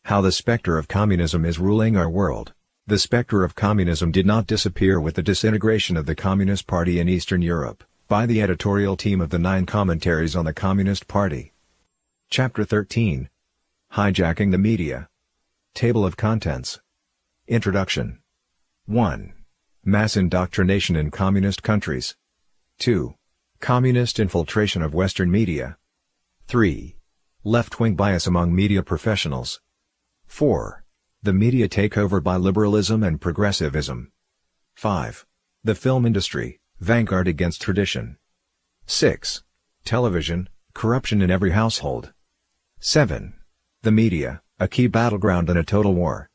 How the specter of communism is ruling our world. The specter of communism did not disappear with the disintegration of the Communist Party in Eastern Europe, by the editorial team of the 9 Commentaries on the Communist Party. Chapter 13. Hijacking the Media. Table of Contents. Introduction. 1. Mass indoctrination in communist countries. 2. Communist infiltration of Western media. 3. Left-wing bias among media professionals. 4. The media takeover by liberalism and progressivism. 5. The film industry, vanguard against tradition. 6. Television, corruption in every household. 7. The media, a key battleground in a total war.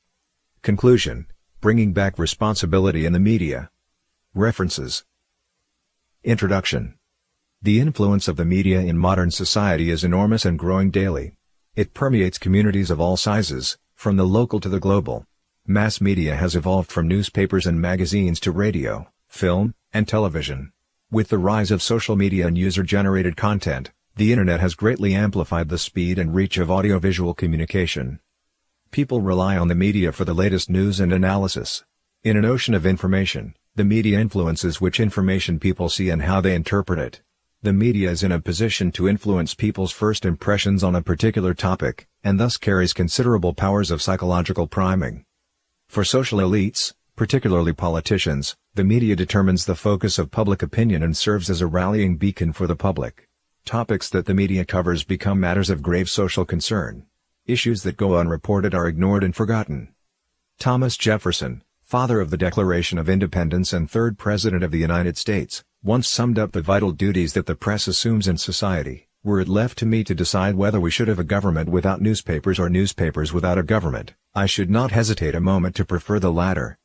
Conclusion, bringing back responsibility in the media. References. Introduction. The influence of the media in modern society is enormous and growing daily. It permeates communities of all sizes, from the local to the global. Mass media has evolved from newspapers and magazines to radio, film, and television. With the rise of social media and user-generated content, the internet has greatly amplified the speed and reach of audiovisual communication. People rely on the media for the latest news and analysis. In an ocean of information, the media influences which information people see and how they interpret it. The media is in a position to influence people's first impressions on a particular topic, and thus carries considerable powers of psychological priming. For social elites, particularly politicians, the media determines the focus of public opinion and serves as a rallying beacon for the public. Topics that the media covers become matters of grave social concern. Issues that go unreported are ignored and forgotten. Thomas Jefferson, father of the Declaration of Independence and third President of the United States, once summed up the vital duties that the press assumes in society: "Were it left to me to decide whether we should have a government without newspapers or newspapers without a government, I should not hesitate a moment to prefer the latter."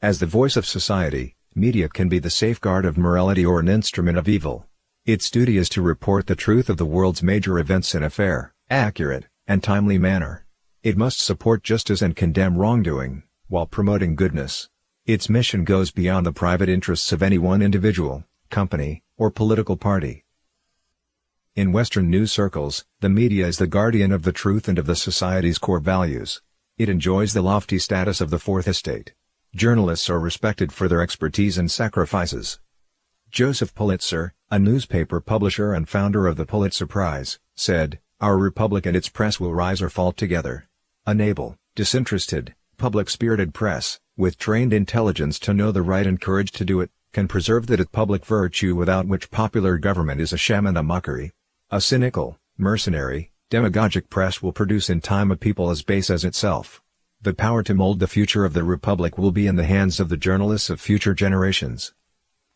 As the voice of society, media can be the safeguard of morality or an instrument of evil. Its duty is to report the truth of the world's major events in a fair, accurate, and timely manner. It must support justice and condemn wrongdoing, while promoting goodness. Its mission goes beyond the private interests of any one individual, company, or political party. In Western news circles, the media is the guardian of the truth and of the society's core values. It enjoys the lofty status of the Fourth Estate. Journalists are respected for their expertise and sacrifices. Joseph Pulitzer, a newspaper publisher and founder of the Pulitzer Prize, said, "Our republic and its press will rise or fall together. An able, disinterested, public-spirited press, with trained intelligence to know the right and courage to do it, can preserve that public virtue without which popular government is a sham and a mockery. A cynical, mercenary, demagogic press will produce in time a people as base as itself. The power to mold the future of the republic will be in the hands of the journalists of future generations."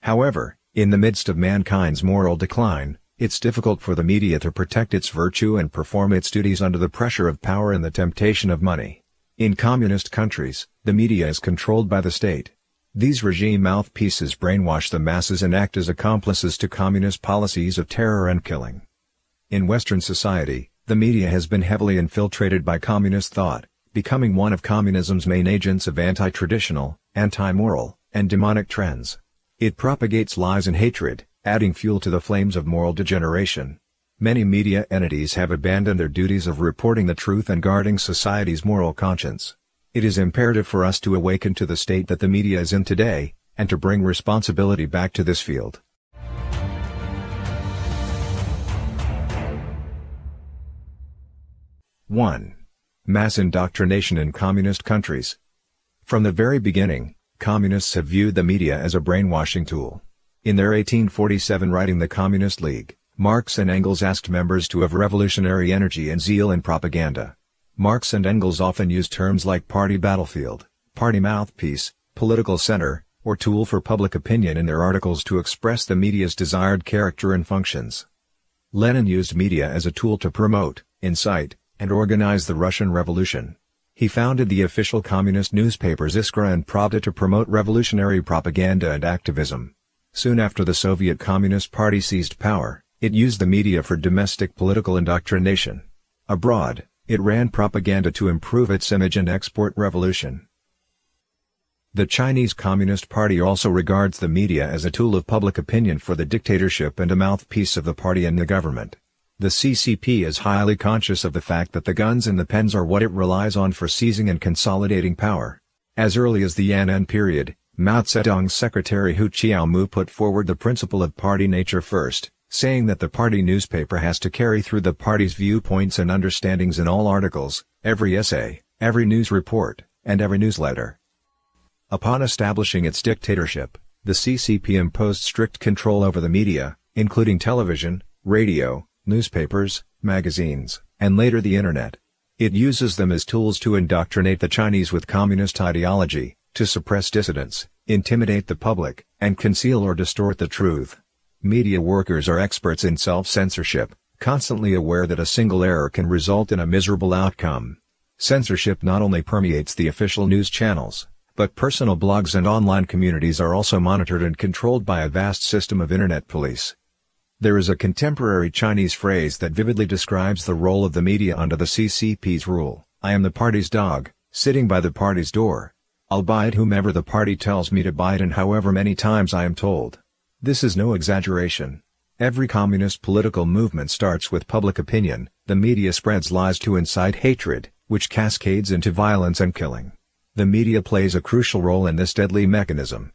However, in the midst of mankind's moral decline, it's difficult for the media to protect its virtue and perform its duties under the pressure of power and the temptation of money. In communist countries, the media is controlled by the state. These regime mouthpieces brainwash the masses and act as accomplices to communist policies of terror and killing. In Western society, the media has been heavily infiltrated by communist thought, becoming one of communism's main agents of anti-traditional, anti-moral, and demonic trends. It propagates lies and hatred, adding fuel to the flames of moral degeneration. Many media entities have abandoned their duties of reporting the truth and guarding society's moral conscience. It is imperative for us to awaken to the state that the media is in today, and to bring responsibility back to this field. One. Mass indoctrination in communist countries. From the very beginning, communists have viewed the media as a brainwashing tool. In their 1847 writing The Communist League, Marx and Engels asked members to have revolutionary energy and zeal in propaganda. Marx and Engels often used terms like party battlefield, party mouthpiece, political center, or tool for public opinion in their articles to express the media's desired character and functions. Lenin used media as a tool to promote, incite, and organize the Russian Revolution. He founded the official communist newspapers Iskra and Pravda to promote revolutionary propaganda and activism. Soon after the Soviet Communist Party seized power, it used the media for domestic political indoctrination. Abroad, it ran propaganda to improve its image and export revolution. The Chinese Communist Party also regards the media as a tool of public opinion for the dictatorship and a mouthpiece of the party and the government. The CCP is highly conscious of the fact that the guns and the pens are what it relies on for seizing and consolidating power. As early as the Yan'an period, Mao Zedong's secretary Hu Qiaomu put forward the principle of party nature first, saying that the party newspaper has to carry through the party's viewpoints and understandings in all articles, every essay, every news report, and every newsletter. Upon establishing its dictatorship, the CCP imposed strict control over the media, including television, radio, newspapers, magazines, and later the Internet. It uses them as tools to indoctrinate the Chinese with communist ideology, to suppress dissidents, intimidate the public, and conceal or distort the truth. Media workers are experts in self-censorship, constantly aware that a single error can result in a miserable outcome. Censorship not only permeates the official news channels, but personal blogs and online communities are also monitored and controlled by a vast system of Internet police. There is a contemporary Chinese phrase that vividly describes the role of the media under the CCP's rule: "I am the party's dog, sitting by the party's door. I'll bite whomever the party tells me to bite and however many times I am told." This is no exaggeration. Every communist political movement starts with public opinion. The media spreads lies to incite hatred, which cascades into violence and killing. The media plays a crucial role in this deadly mechanism.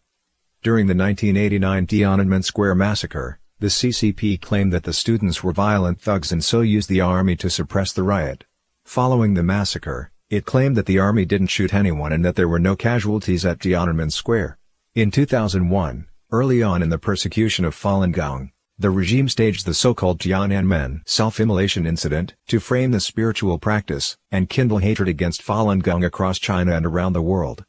During the 1989 Tiananmen Square massacre, the CCP claimed that the students were violent thugs and so used the army to suppress the riot. Following the massacre, it claimed that the army didn't shoot anyone and that there were no casualties at Tiananmen Square. In 2001, early on in the persecution of Falun Gong, the regime staged the so-called Tiananmen self-immolation incident to frame the spiritual practice and kindle hatred against Falun Gong across China and around the world.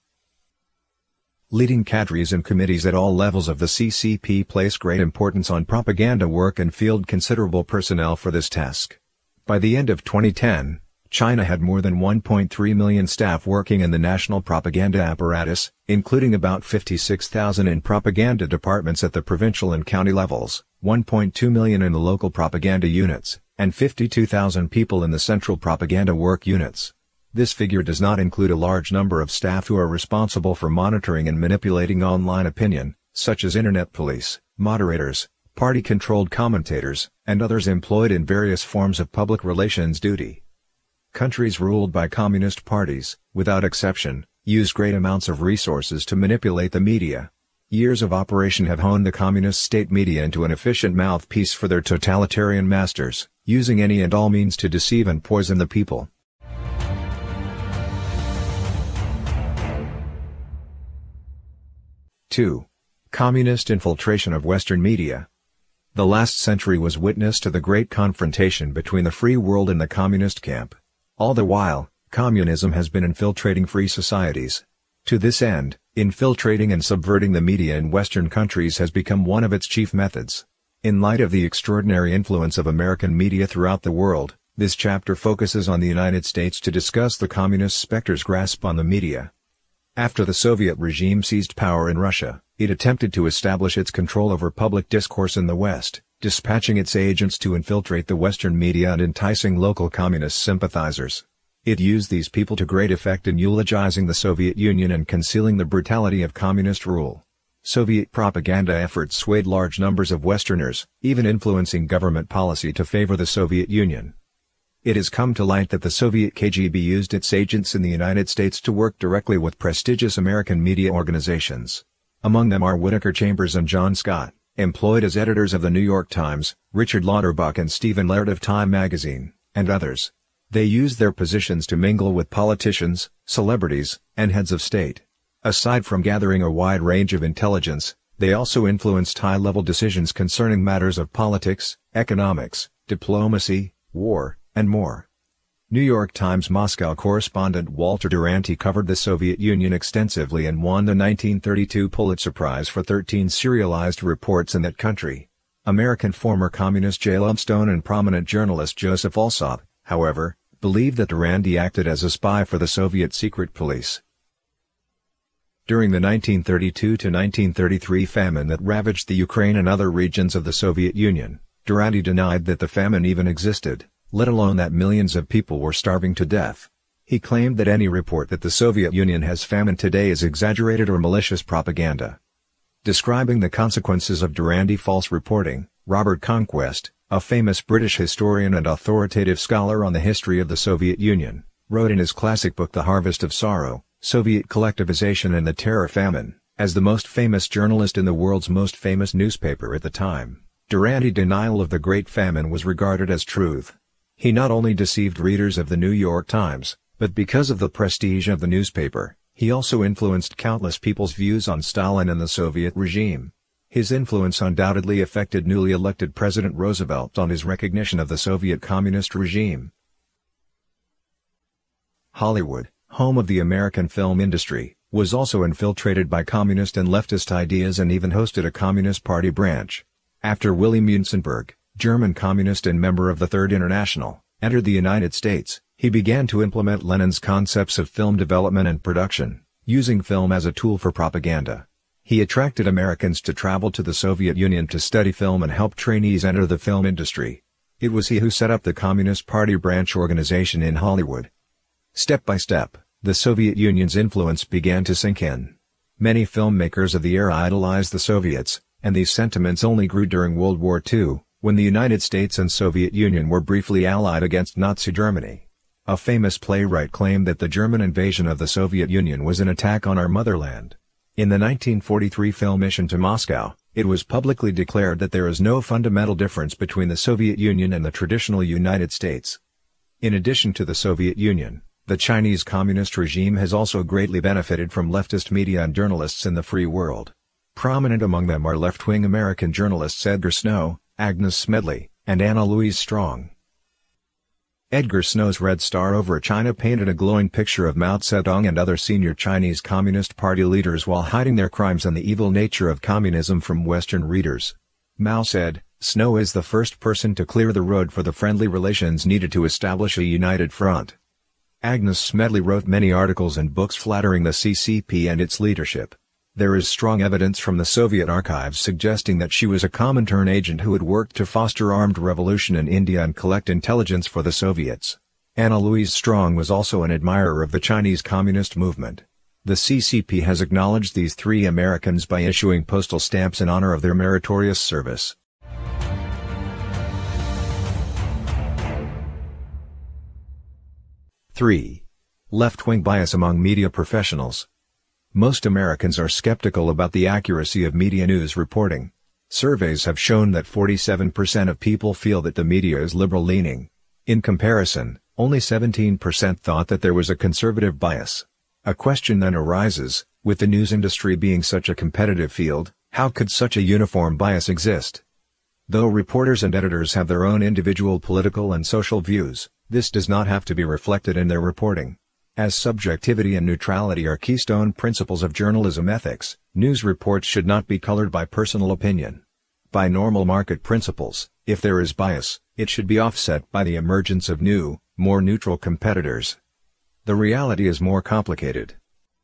Leading cadres and committees at all levels of the CCP place great importance on propaganda work and field considerable personnel for this task. By the end of 2010, China had more than 1.3 million staff working in the national propaganda apparatus, including about 56,000 in propaganda departments at the provincial and county levels, 1.2 million in the local propaganda units, and 52,000 people in the central propaganda work units. This figure does not include a large number of staff who are responsible for monitoring and manipulating online opinion, such as Internet police, moderators, party-controlled commentators, and others employed in various forms of public relations duty. Countries ruled by communist parties, without exception, use great amounts of resources to manipulate the media. Years of operation have honed the communist state media into an efficient mouthpiece for their totalitarian masters, using any and all means to deceive and poison the people. Two. Communist infiltration of Western media. The last century was witness to the great confrontation between the free world and the communist camp. All the while, communism has been infiltrating free societies. To this end, infiltrating and subverting the media in Western countries has become one of its chief methods. In light of the extraordinary influence of American media throughout the world, this chapter focuses on the United States to discuss the communist specter's grasp on the media. After the Soviet regime seized power in Russia, it attempted to establish its control over public discourse in the West, dispatching its agents to infiltrate the Western media and enticing local communist sympathizers. It used these people to great effect in eulogizing the Soviet Union and concealing the brutality of communist rule. Soviet propaganda efforts swayed large numbers of Westerners, even influencing government policy to favor the Soviet Union. It has come to light that the Soviet KGB used its agents in the United States to work directly with prestigious American media organizations. Among them are Whittaker Chambers and John Scott, employed as editors of the New York Times, Richard Lauterbach and Stephen Laird of Time magazine, and others. They used their positions to mingle with politicians, celebrities, and heads of state. Aside from gathering a wide range of intelligence, they also influenced high-level decisions concerning matters of politics, economics, diplomacy, war, and more. New York Times Moscow correspondent Walter Duranty covered the Soviet Union extensively and won the 1932 Pulitzer Prize for 13 serialized reports in that country. American former communist Jay Lovestone and prominent journalist Joseph Alsop, however, believed that Duranty acted as a spy for the Soviet secret police. During the 1932-1933 famine that ravaged the Ukraine and other regions of the Soviet Union, Duranty denied that the famine even existed, let alone that millions of people were starving to death. He claimed that any report that the Soviet Union has famine today is exaggerated or malicious propaganda. Describing the consequences of Duranty false reporting, Robert Conquest, a famous British historian and authoritative scholar on the history of the Soviet Union, wrote in his classic book The Harvest of Sorrow, Soviet Collectivization and the Terror Famine, as the most famous journalist in the world's most famous newspaper at the time, Duranty's denial of the Great Famine was regarded as truth. He not only deceived readers of the New York Times, but because of the prestige of the newspaper, he also influenced countless people's views on Stalin and the Soviet regime. His influence undoubtedly affected newly elected President Roosevelt on his recognition of the Soviet communist regime. Hollywood, home of the American film industry, was also infiltrated by communist and leftist ideas and even hosted a Communist Party branch. After Willy Münzenberg, German communist and member of the Third International, entered the United States, he began to implement Lenin's concepts of film development and production, using film as a tool for propaganda. He attracted Americans to travel to the Soviet Union to study film and help trainees enter the film industry. It was he who set up the Communist Party branch organization in Hollywood. Step by step, the Soviet Union's influence began to sink in. Many filmmakers of the era idolized the Soviets, and these sentiments only grew during World War II, when the United States and Soviet Union were briefly allied against Nazi Germany. A famous playwright claimed that the German invasion of the Soviet Union was an attack on our motherland. In the 1943 film Mission to Moscow, it was publicly declared that there is no fundamental difference between the Soviet Union and the traditional United States. In addition to the Soviet Union, the Chinese communist regime has also greatly benefited from leftist media and journalists in the free world. Prominent among them are left-wing American journalists Edgar Snow, Agnes Smedley, and Anna Louise Strong. Edgar Snow's Red Star over China painted a glowing picture of Mao Zedong and other senior Chinese Communist Party leaders while hiding their crimes and the evil nature of communism from Western readers. Mao said, "Snow is the first person to clear the road for the friendly relations needed to establish a united front." Agnes Smedley wrote many articles and books flattering the CCP and its leadership. There is strong evidence from the Soviet archives suggesting that she was a Comintern agent who had worked to foster armed revolution in India and collect intelligence for the Soviets. Anna Louise Strong was also an admirer of the Chinese Communist movement. The CCP has acknowledged these three Americans by issuing postal stamps in honor of their meritorious service. (3) Left-wing bias among media professionals. Most Americans are skeptical about the accuracy of media news reporting. Surveys have shown that 47% of people feel that the media is liberal-leaning. In comparison, only 17% thought that there was a conservative bias. A question then arises, with the news industry being such a competitive field, how could such a uniform bias exist? Though reporters and editors have their own individual political and social views, this does not have to be reflected in their reporting. As subjectivity and neutrality are keystone principles of journalism ethics, news reports should not be colored by personal opinion. By normal market principles, if there is bias, it should be offset by the emergence of new, more neutral competitors. The reality is more complicated.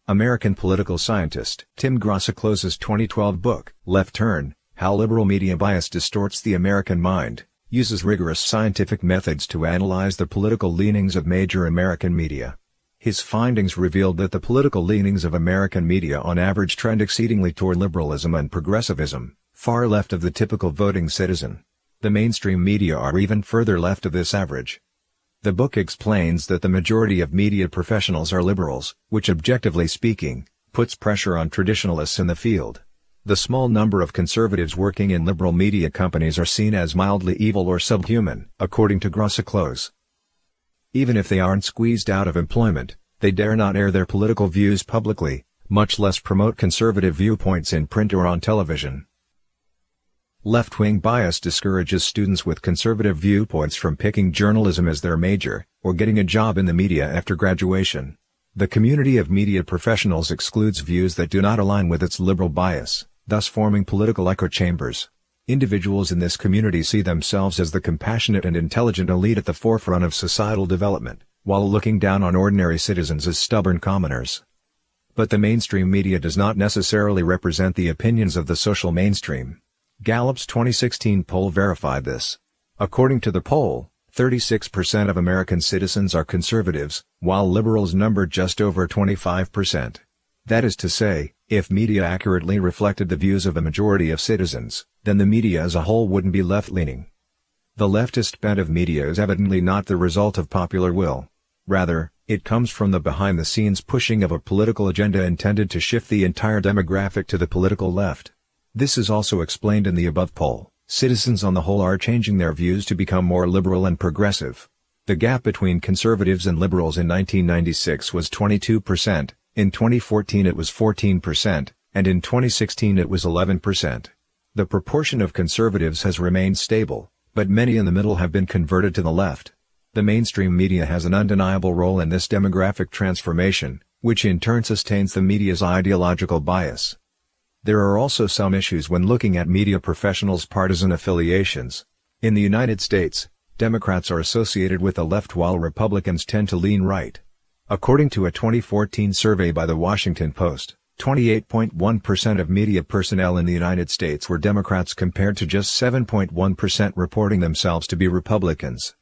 American political scientist Tim Groseclose's 2012 book, Left Turn: How Liberal Media Bias Distorts the American Mind, uses rigorous scientific methods to analyze the political leanings of major American media. His findings revealed that the political leanings of American media on average trend exceedingly toward liberalism and progressivism, far left of the typical voting citizen. The mainstream media are even further left of this average. The book explains that the majority of media professionals are liberals, which objectively speaking, puts pressure on traditionalists in the field. The small number of conservatives working in liberal media companies are seen as mildly evil or subhuman, according to Groseclose. Even if they aren't squeezed out of employment, they dare not air their political views publicly, much less promote conservative viewpoints in print or on television. Left-wing bias discourages students with conservative viewpoints from picking journalism as their major, or getting a job in the media after graduation. The community of media professionals excludes views that do not align with its liberal bias, thus forming political echo chambers. Individuals in this community see themselves as the compassionate and intelligent elite at the forefront of societal development, while looking down on ordinary citizens as stubborn commoners. But the mainstream media does not necessarily represent the opinions of the social mainstream. Gallup's 2016 poll verified this. According to the poll, 36% of American citizens are conservatives, while liberals number just over 25%. That is to say, if media accurately reflected the views of the majority of citizens, then the media as a whole wouldn't be left-leaning. The leftist bent of media is evidently not the result of popular will. Rather, it comes from the behind-the-scenes pushing of a political agenda intended to shift the entire demographic to the political left. This is also explained in the above poll. Citizens on the whole are changing their views to become more liberal and progressive. The gap between conservatives and liberals in 1996 was 22%, in 2014 it was 14%, and in 2016 it was 11%. The proportion of conservatives has remained stable, but many in the middle have been converted to the left. The mainstream media has an undeniable role in this demographic transformation, which in turn sustains the media's ideological bias. There are also some issues when looking at media professionals' partisan affiliations. In the United States, Democrats are associated with the left while Republicans tend to lean right. According to a 2014 survey by The Washington Post, 28.1% of media personnel in the United States were Democrats compared to just 7.1% reporting themselves to be Republicans.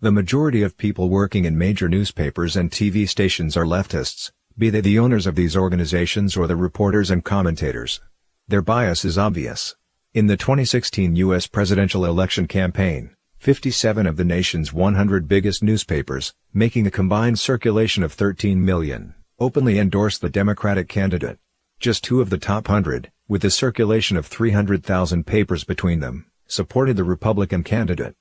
The majority of people working in major newspapers and TV stations are leftists, be they the owners of these organizations or the reporters and commentators. Their bias is obvious. In the 2016 U.S. presidential election campaign, 57 of the nation's 100 biggest newspapers, making a combined circulation of 13 million, openly endorsed the Democratic candidate. Just 2 of the top 100, with a circulation of 300,000 papers between them, supported the Republican candidate.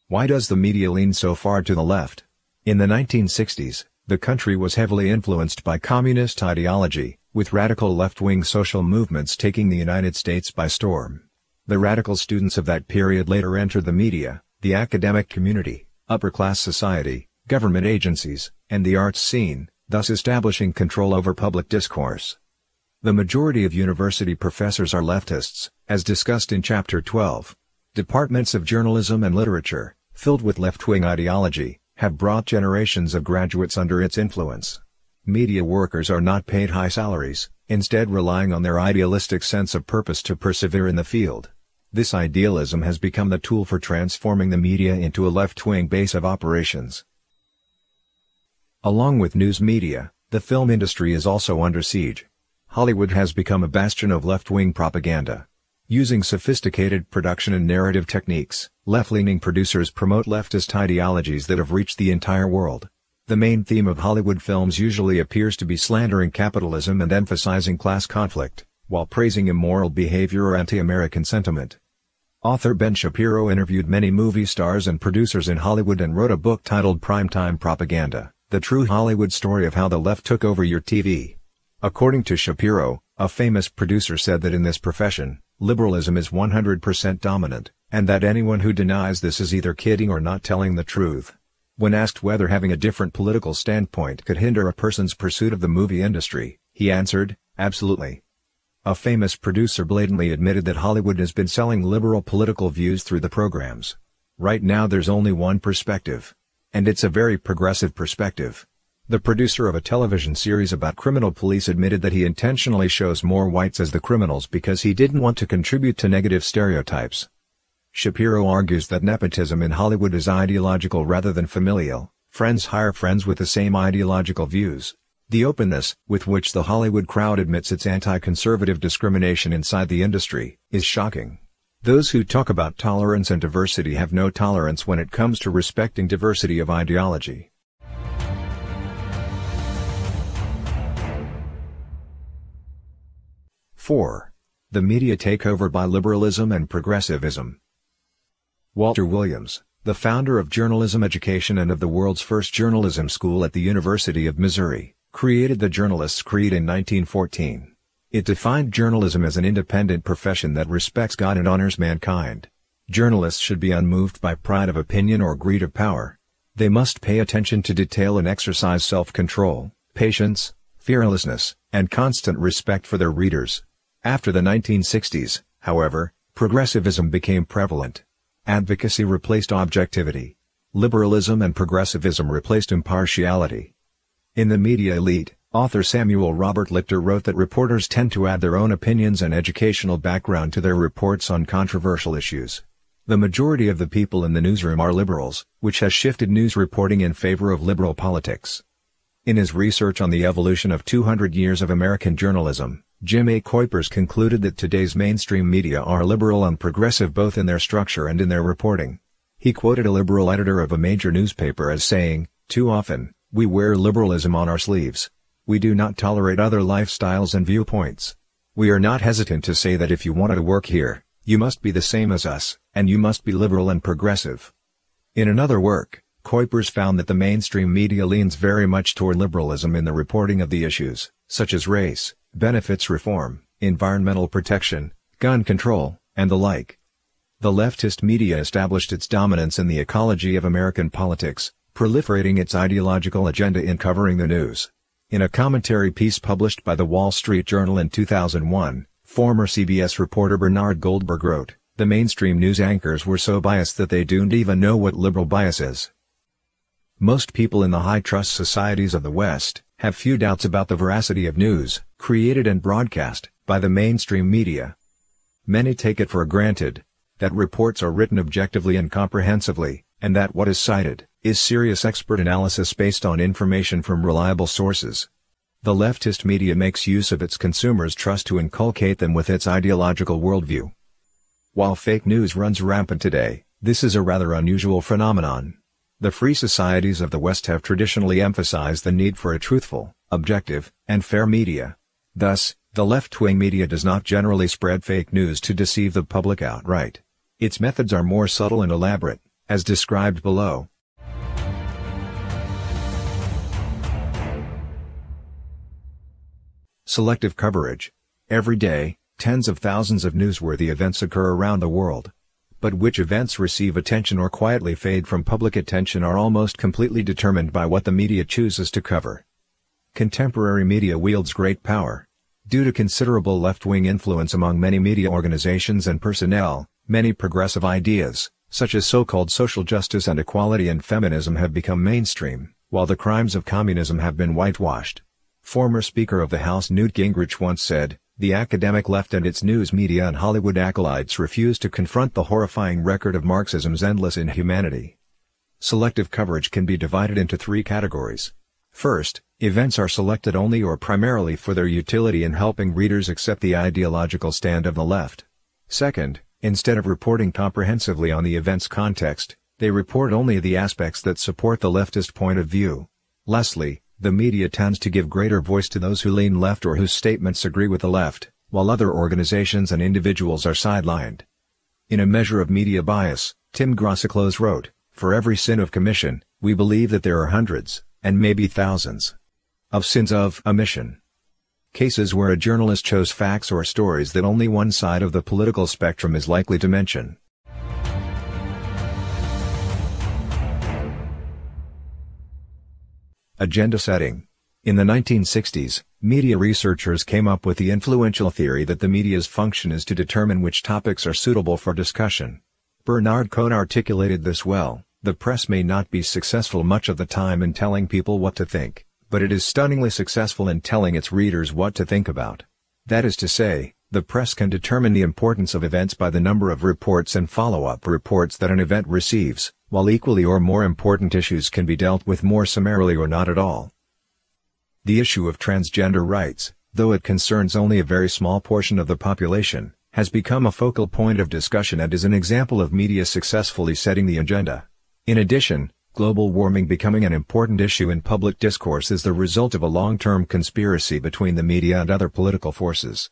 Why does the media lean so far to the left? In the 1960s, the country was heavily influenced by communist ideology, with radical left-wing social movements taking the United States by storm. The radical students of that period later entered the media, the academic community, upper-class society, government agencies, and the arts scene, thus establishing control over public discourse. The majority of university professors are leftists, as discussed in Chapter 12. Departments of journalism and literature, filled with left-wing ideology, have brought generations of graduates under its influence. Media workers are not paid high salaries, instead relying on their idealistic sense of purpose to persevere in the field. This idealism has become the tool for transforming the media into a left-wing base of operations. Along with news media, the film industry is also under siege. Hollywood has become a bastion of left-wing propaganda. Using sophisticated production and narrative techniques, left-leaning producers promote leftist ideologies that have reached the entire world. The main theme of Hollywood films usually appears to be slandering capitalism and emphasizing class conflict, while praising immoral behavior or anti-American sentiment. Author Ben Shapiro interviewed many movie stars and producers in Hollywood and wrote a book titled Primetime Propaganda, The True Hollywood Story of How the Left Took Over Your TV. According to Shapiro, a famous producer said that in this profession, liberalism is 100% dominant, and that anyone who denies this is either kidding or not telling the truth. When asked whether having a different political standpoint could hinder a person's pursuit of the movie industry, he answered, "Absolutely." A famous producer blatantly admitted that Hollywood has been selling liberal political views through the programs. Right now there's only one perspective. And it's a very progressive perspective. The producer of a television series about criminal police admitted that he intentionally shows more whites as the criminals because he didn't want to contribute to negative stereotypes. Shapiro argues that nepotism in Hollywood is ideological rather than familial. Friends hire friends with the same ideological views. The openness with which the Hollywood crowd admits its anti-conservative discrimination inside the industry is shocking. Those who talk about tolerance and diversity have no tolerance when it comes to respecting diversity of ideology. (4) The media takeover by liberalism and progressivism. Walter Williams, the founder of journalism education and of the world's first journalism school at the University of Missouri, created the Journalist's Creed in 1914. It defined journalism as an independent profession that respects God and honors mankind. Journalists should be unmoved by pride of opinion or greed of power. They must pay attention to detail and exercise self-control, patience, fearlessness, and constant respect for their readers. After the 1960s, however, progressivism became prevalent. Advocacy replaced objectivity. Liberalism and progressivism replaced impartiality. In The Media Elite, author Samuel Robert Lichter wrote that reporters tend to add their own opinions and educational background to their reports on controversial issues. The majority of the people in the newsroom are liberals, which has shifted news reporting in favor of liberal politics. In his research on the evolution of 200 years of American journalism, Jim A. Kuipers concluded that today's mainstream media are liberal and progressive both in their structure and in their reporting. He quoted a liberal editor of a major newspaper as saying, "Too often, we wear liberalism on our sleeves. We do not tolerate other lifestyles and viewpoints. We are not hesitant to say that if you want to work here, you must be the same as us, and you must be liberal and progressive." In another work, Kuipers found that the mainstream media leans very much toward liberalism in the reporting of the issues, such as race, benefits reform, environmental protection, gun control, and the like. The leftist media established its dominance in the ecology of American politics, proliferating its ideological agenda in covering the news. In a commentary piece published by the Wall Street Journal in 2001, former CBS reporter Bernard Goldberg wrote, "The mainstream news anchors were so biased that they don't even know what liberal bias is." Most people in the high-trust societies of the West have few doubts about the veracity of news, created and broadcast by the mainstream media. Many take it for granted that reports are written objectively and comprehensively, and that what is cited is serious expert analysis based on information from reliable sources. The leftist media makes use of its consumers' trust to inculcate them with its ideological worldview. While fake news runs rampant today, this is a rather unusual phenomenon. The free societies of the West have traditionally emphasized the need for a truthful, objective, and fair media. Thus, the left-wing media does not generally spread fake news to deceive the public outright. Its methods are more subtle and elaborate, as described below. Selective coverage. Every day, tens of thousands of newsworthy events occur around the world. But which events receive attention or quietly fade from public attention are almost completely determined by what the media chooses to cover. Contemporary media wields great power. Due to considerable left-wing influence among many media organizations and personnel, many progressive ideas, such as so-called social justice and equality and feminism, have become mainstream, while the crimes of communism have been whitewashed. Former Speaker of the House Newt Gingrich once said, "The academic left and its news media and Hollywood acolytes refuse to confront the horrifying record of Marxism's endless inhumanity." Selective coverage can be divided into three categories. First, events are selected only or primarily for their utility in helping readers accept the ideological stand of the left. Second, instead of reporting comprehensively on the event's context, they report only the aspects that support the leftist point of view. Lastly, the media tends to give greater voice to those who lean left or whose statements agree with the left, while other organizations and individuals are sidelined. In A Measure of Media Bias, Tim Groseclose wrote, "For every sin of commission, we believe that there are hundreds, and maybe thousands, of sins of omission." Cases where a journalist chose facts or stories that only one side of the political spectrum is likely to mention. Agenda setting. In the 1960s, media researchers came up with the influential theory that the media's function is to determine which topics are suitable for discussion. Bernard Cohn articulated this well: "The press may not be successful much of the time in telling people what to think, but it is stunningly successful in telling its readers what to think about." That is to say, the press can determine the importance of events by the number of reports and follow-up reports that an event receives, while equally or more important issues can be dealt with more summarily or not at all. The issue of transgender rights, though it concerns only a very small portion of the population, has become a focal point of discussion and is an example of media successfully setting the agenda. In addition, global warming becoming an important issue in public discourse is the result of a long-term conspiracy between the media and other political forces.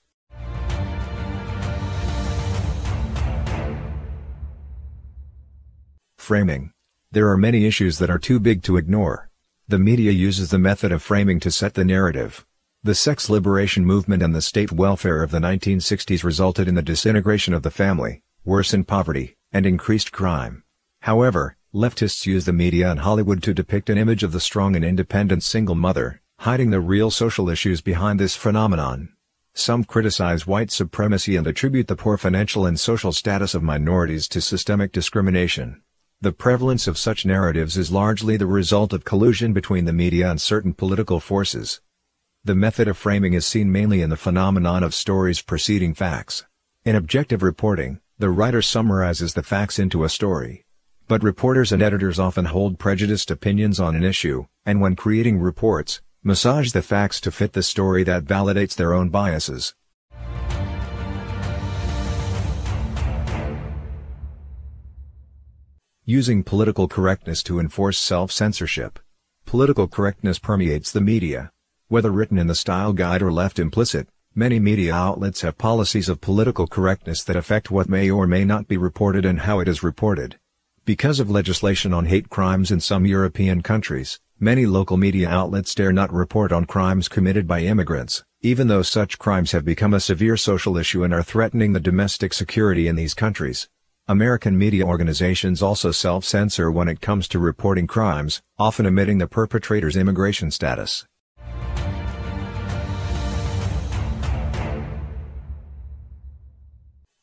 Framing. There are many issues that are too big to ignore. The media uses the method of framing to set the narrative. The sex liberation movement and the state welfare of the 1960s resulted in the disintegration of the family, worsened poverty, and increased crime. However, leftists use the media and Hollywood to depict an image of the strong and independent single mother, hiding the real social issues behind this phenomenon. Some criticize white supremacy and attribute the poor financial and social status of minorities to systemic discrimination. The prevalence of such narratives is largely the result of collusion between the media and certain political forces. The method of framing is seen mainly in the phenomenon of stories preceding facts. In objective reporting, the writer summarizes the facts into a story. But reporters and editors often hold prejudiced opinions on an issue, and when creating reports, massage the facts to fit the story that validates their own biases. Using political correctness to enforce self-censorship. Political correctness permeates the media. Whether written in the style guide or left implicit, many media outlets have policies of political correctness that affect what may or may not be reported and how it is reported. Because of legislation on hate crimes in some European countries, many local media outlets dare not report on crimes committed by immigrants, even though such crimes have become a severe social issue and are threatening the domestic security in these countries. American media organizations also self-censor when it comes to reporting crimes, often omitting the perpetrator's immigration status.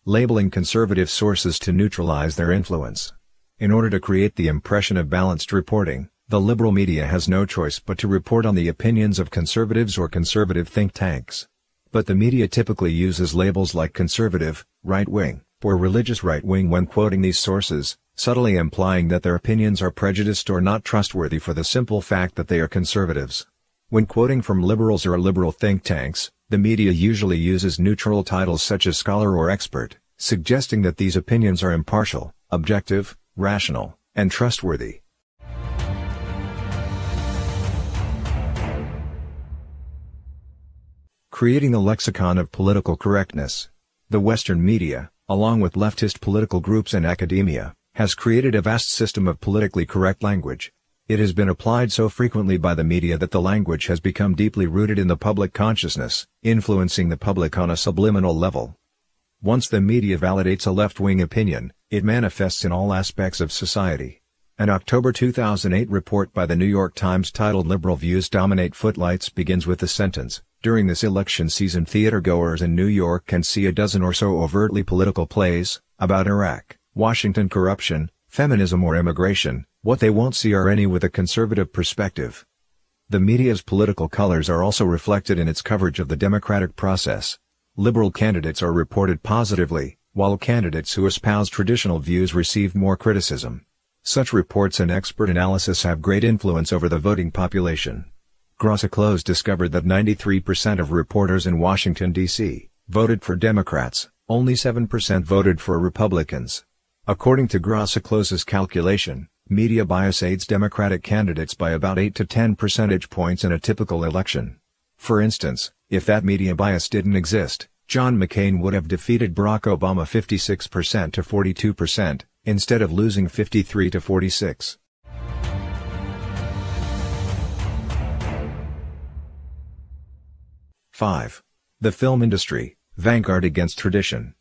Labeling conservative sources to neutralize their influence. In order to create the impression of balanced reporting, the liberal media has no choice but to report on the opinions of conservatives or conservative think tanks. But the media typically uses labels like conservative, right-wing, or religious right-wing when quoting these sources, subtly implying that their opinions are prejudiced or not trustworthy for the simple fact that they are conservatives. When quoting from liberals or liberal think tanks, the media usually uses neutral titles such as scholar or expert, suggesting that these opinions are impartial, objective, rational, and trustworthy. Creating a lexicon of political correctness. The Western media, along with leftist political groups and academia, has created a vast system of politically correct language. It has been applied so frequently by the media that the language has become deeply rooted in the public consciousness, influencing the public on a subliminal level. Once the media validates a left-wing opinion, it manifests in all aspects of society. An October 2008 report by the New York Times titled "Liberal Views Dominate Footlights" begins with the sentence, "During this election season theatergoers in New York can see a dozen or so overtly political plays, about Iraq, Washington corruption, feminism or immigration. What they won't see are any with a conservative perspective." The media's political colors are also reflected in its coverage of the democratic process. Liberal candidates are reported positively, while candidates who espouse traditional views receive more criticism. Such reports and expert analysis have great influence over the voting population. Grossi-Close discovered that 93% of reporters in Washington, D.C., voted for Democrats, only 7% voted for Republicans. According to Grossi-Close's calculation, media bias aids Democratic candidates by about 8 to 10 percentage points in a typical election. For instance, if that media bias didn't exist, John McCain would have defeated Barack Obama 56% to 42%, instead of losing 53 to 46. '5. The film industry, vanguard against tradition.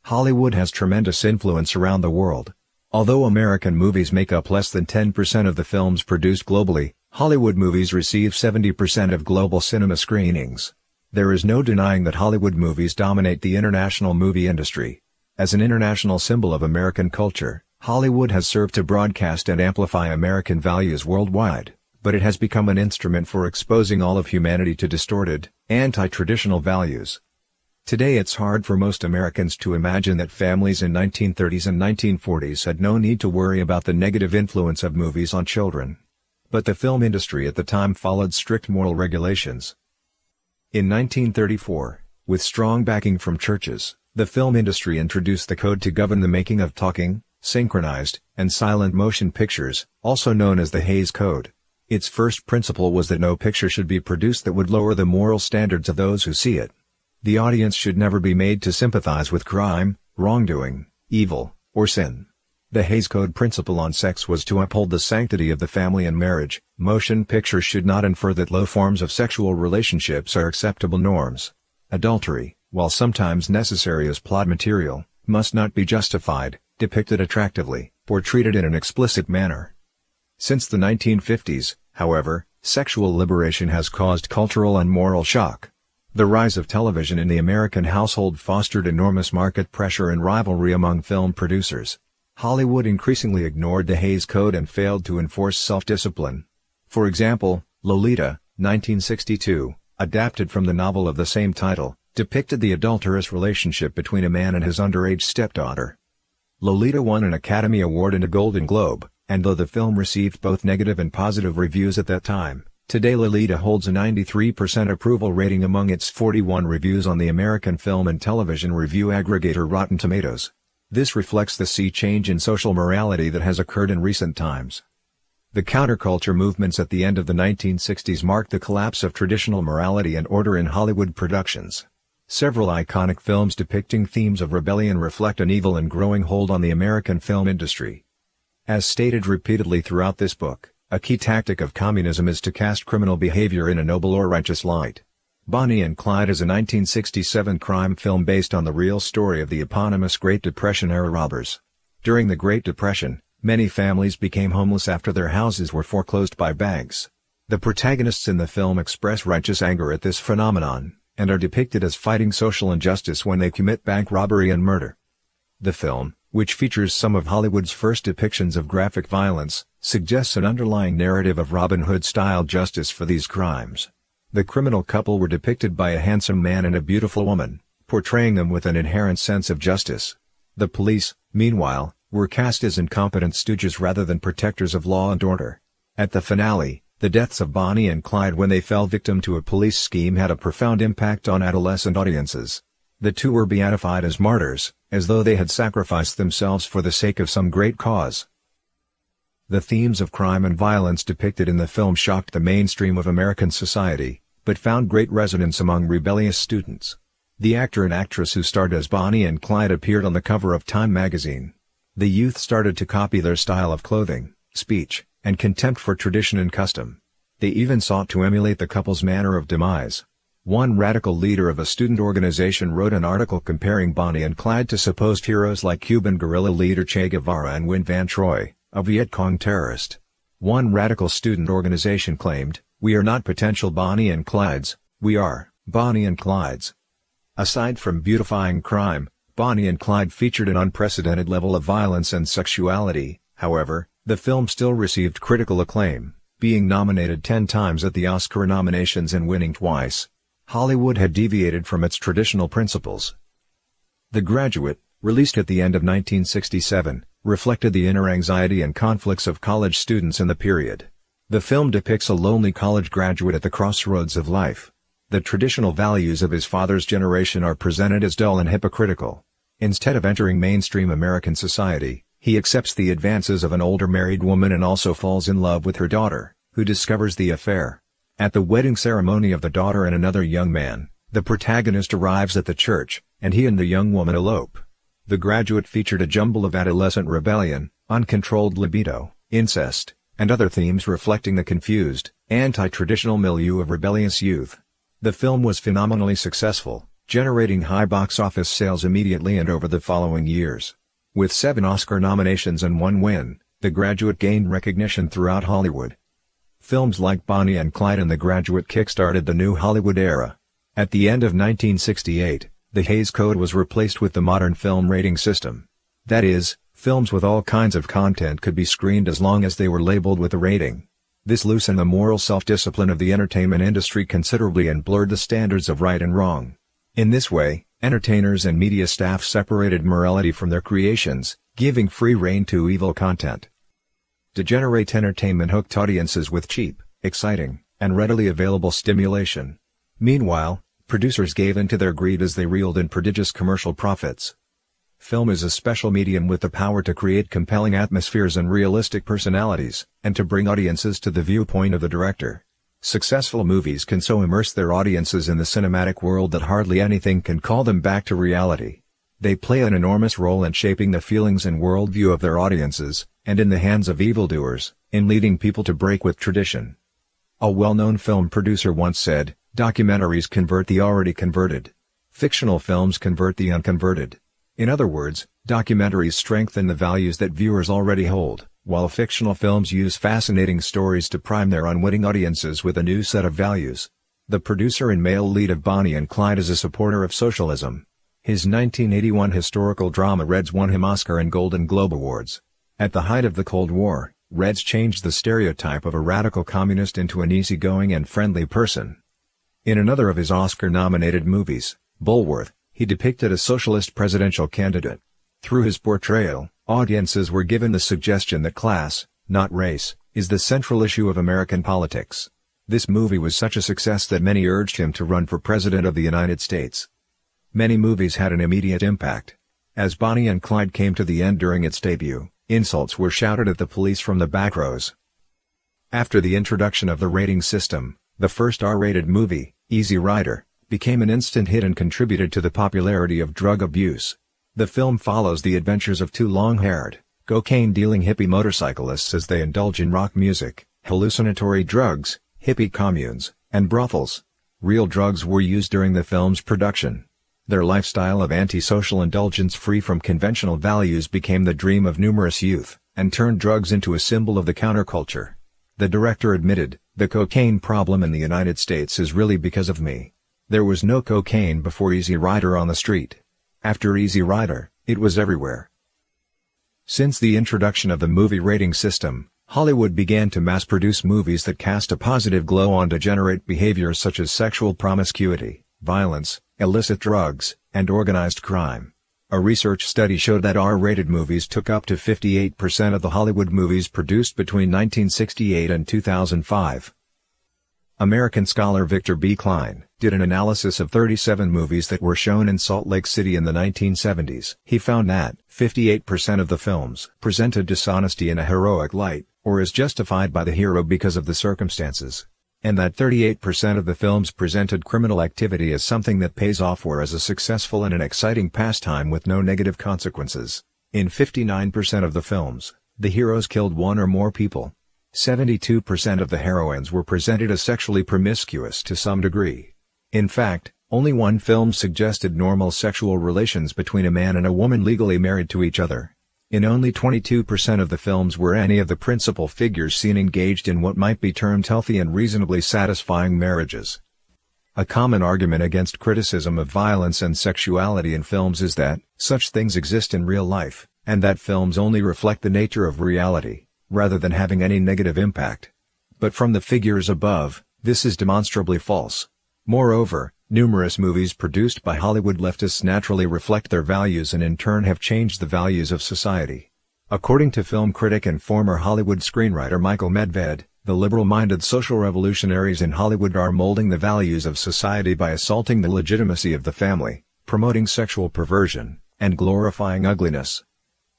Hollywood has tremendous influence around the world. Although American movies make up less than 10% of the films produced globally, Hollywood movies receive 70% of global cinema screenings. There is no denying that Hollywood movies dominate the international movie industry. As an international symbol of American culture, Hollywood has served to broadcast and amplify American values worldwide, but it has become an instrument for exposing all of humanity to distorted, anti-traditional values. Today it's hard for most Americans to imagine that families in 1930s and 1940s had no need to worry about the negative influence of movies on children. But the film industry at the time followed strict moral regulations. In 1934, with strong backing from churches, the film industry introduced the code to govern the making of talking, synchronized, and silent motion pictures, also known as the Hays Code. Its first principle was that no picture should be produced that would lower the moral standards of those who see it. The audience should never be made to sympathize with crime, wrongdoing, evil, or sin. The Hays Code principle on sex was to uphold the sanctity of the family and marriage. Motion pictures should not infer that low forms of sexual relationships are acceptable norms. Adultery, while sometimes necessary as plot material, must not be justified, depicted attractively, or treated in an explicit manner. Since the 1950s, however, sexual liberation has caused cultural and moral shock. The rise of television in the American household fostered enormous market pressure and rivalry among film producers. Hollywood increasingly ignored the Hays Code and failed to enforce self-discipline. For example, Lolita, 1962, adapted from the novel of the same title, depicted the adulterous relationship between a man and his underage stepdaughter. Lolita won an Academy Award and a Golden Globe, and though the film received both negative and positive reviews at that time, today Lolita holds a 93% approval rating among its 41 reviews on the American Film and Television Review aggregator Rotten Tomatoes. This reflects the sea change in social morality that has occurred in recent times. The counterculture movements at the end of the 1960s marked the collapse of traditional morality and order in Hollywood productions. Several iconic films depicting themes of rebellion reflect an evil and growing hold on the American film industry. As stated repeatedly throughout this book, a key tactic of communism is to cast criminal behavior in a noble or righteous light. Bonnie and Clyde is a 1967 crime film based on the real story of the eponymous Great Depression-era robbers. During the Great Depression, many families became homeless after their houses were foreclosed by banks. The protagonists in the film express righteous anger at this phenomenon, and are depicted as fighting social injustice when they commit bank robbery and murder. The film, which features some of Hollywood's first depictions of graphic violence, suggests an underlying narrative of Robin Hood-style justice for these crimes. The criminal couple were depicted by a handsome man and a beautiful woman, portraying them with an inherent sense of justice. The police, meanwhile, were cast as incompetent stooges rather than protectors of law and order. At the finale, the deaths of Bonnie and Clyde when they fell victim to a police scheme had a profound impact on adolescent audiences. The two were beatified as martyrs, as though they had sacrificed themselves for the sake of some great cause. The themes of crime and violence depicted in the film shocked the mainstream of American society, but found great resonance among rebellious students. The actor and actress who starred as Bonnie and Clyde appeared on the cover of Time magazine. The youth started to copy their style of clothing, speech, and contempt for tradition and custom. They even sought to emulate the couple's manner of demise. One radical leader of a student organization wrote an article comparing Bonnie and Clyde to supposed heroes like Cuban guerrilla leader Che Guevara and Nguyen Van Troy, a Viet Cong terrorist. One radical student organization claimed, "We are not potential Bonnie and Clydes, we are Bonnie and Clydes." Aside from beautifying crime, Bonnie and Clyde featured an unprecedented level of violence and sexuality. However, the film still received critical acclaim, being nominated 10 times at the Oscar nominations and winning twice. Hollywood had deviated from its traditional principles. The Graduate, released at the end of 1967, reflected the inner anxiety and conflicts of college students in the period. The film depicts a lonely college graduate at the crossroads of life. The traditional values of his father's generation are presented as dull and hypocritical. Instead of entering mainstream American society, he accepts the advances of an older married woman and also falls in love with her daughter, who discovers the affair. At the wedding ceremony of the daughter and another young man, the protagonist arrives at the church, and he and the young woman elope. The Graduate featured a jumble of adolescent rebellion, uncontrolled libido, incest, and other themes reflecting the confused, anti-traditional milieu of rebellious youth. The film was phenomenally successful, generating high box office sales immediately and over the following years. With 7 Oscar nominations and 1 win, The Graduate gained recognition throughout Hollywood. Films like Bonnie and Clyde and The Graduate kickstarted the new Hollywood era. At the end of 1968, the Hays Code was replaced with the modern film rating system. That is, films with all kinds of content could be screened as long as they were labeled with a rating. This loosened the moral self-discipline of the entertainment industry considerably and blurred the standards of right and wrong. In this way, entertainers and media staff separated morality from their creations, giving free rein to evil content. Degenerate entertainment hooked audiences with cheap, exciting, and readily available stimulation. Meanwhile, producers gave in to their greed as they reeled in prodigious commercial profits. Film is a special medium with the power to create compelling atmospheres and realistic personalities, and to bring audiences to the viewpoint of the director. Successful movies can so immerse their audiences in the cinematic world that hardly anything can call them back to reality. They play an enormous role in shaping the feelings and worldview of their audiences, and in the hands of evildoers, in leading people to break with tradition. A well-known film producer once said, "Documentaries convert the already converted. Fictional films convert the unconverted." In other words, documentaries strengthen the values that viewers already hold, while fictional films use fascinating stories to prime their unwitting audiences with a new set of values. The producer and male lead of Bonnie and Clyde is a supporter of socialism. His 1981 historical drama Reds won him Oscar and Golden Globe Awards. At the height of the Cold War, Reds changed the stereotype of a radical communist into an easygoing and friendly person. In another of his Oscar-nominated movies, Bulworth, he depicted a socialist presidential candidate. Through his portrayal, audiences were given the suggestion that class, not race, is the central issue of American politics. This movie was such a success that many urged him to run for President of the United States. Many movies had an immediate impact. As Bonnie and Clyde came to the end during its debut, insults were shouted at the police from the back rows. After the introduction of the rating system, the first R-rated movie, Easy Rider, became an instant hit and contributed to the popularity of drug abuse. The film follows the adventures of two long-haired, cocaine-dealing hippie motorcyclists as they indulge in rock music, hallucinatory drugs, hippie communes, and brothels. Real drugs were used during the film's production. Their lifestyle of antisocial indulgence free from conventional values became the dream of numerous youth, and turned drugs into a symbol of the counterculture. The director admitted, "The cocaine problem in the United States is really because of me. There was no cocaine before Easy Rider on the street. After Easy Rider, it was everywhere." Since the introduction of the movie rating system, Hollywood began to mass-produce movies that cast a positive glow on degenerate behaviors such as sexual promiscuity, violence, illicit drugs, and organized crime. A research study showed that R-rated movies took up to 58% of the Hollywood movies produced between 1968 and 2005. American scholar Victor B. Clyde did an analysis of 37 movies that were shown in Salt Lake City in the 1970s. He found that 58% of the films presented dishonesty in a heroic light, or is justified by the hero because of the circumstances, and that 38% of the films presented criminal activity as something that pays off or as a successful and an exciting pastime with no negative consequences. In 59% of the films, the heroes killed one or more people. 72% of the heroines were presented as sexually promiscuous to some degree. In fact, only one film suggested normal sexual relations between a man and a woman legally married to each other. In only 22% of the films were any of the principal figures seen engaged in what might be termed healthy and reasonably satisfying marriages. A common argument against criticism of violence and sexuality in films is that such things exist in real life, and that films only reflect the nature of reality, rather than having any negative impact. But from the figures above, this is demonstrably false. Moreover, numerous movies produced by Hollywood leftists naturally reflect their values and in turn have changed the values of society. According to film critic and former Hollywood screenwriter Michael Medved, the liberal-minded social revolutionaries in Hollywood are molding the values of society by assaulting the legitimacy of the family, promoting sexual perversion, and glorifying ugliness.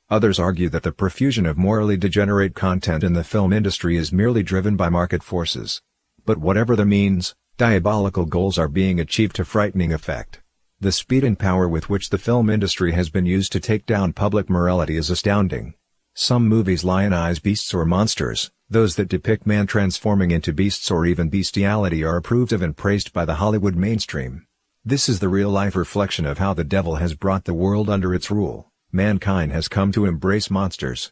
Others argue that the profusion of morally degenerate content in the film industry is merely driven by market forces. But whatever the means, diabolical goals are being achieved to frightening effect. The speed and power with which the film industry has been used to take down public morality is astounding. Some movies lionize beasts or monsters, those that depict man transforming into beasts or even bestiality are approved of and praised by the Hollywood mainstream. This is the real-life reflection of how the devil has brought the world under its rule. Mankind has come to embrace monsters.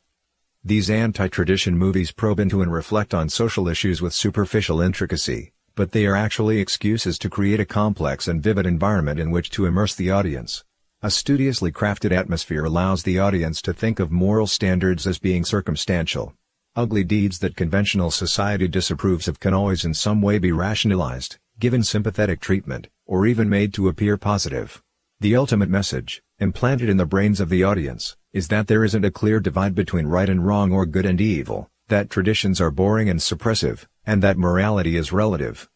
These anti-tradition movies probe into and reflect on social issues with superficial intricacy, but they are actually excuses to create a complex and vivid environment in which to immerse the audience. A studiously crafted atmosphere allows the audience to think of moral standards as being circumstantial. Ugly deeds that conventional society disapproves of can always in some way be rationalized, given sympathetic treatment, or even made to appear positive. The ultimate message, implanted in the brains of the audience, is that there isn't a clear divide between right and wrong or good and evil, that traditions are boring and suppressive, and that morality is relative.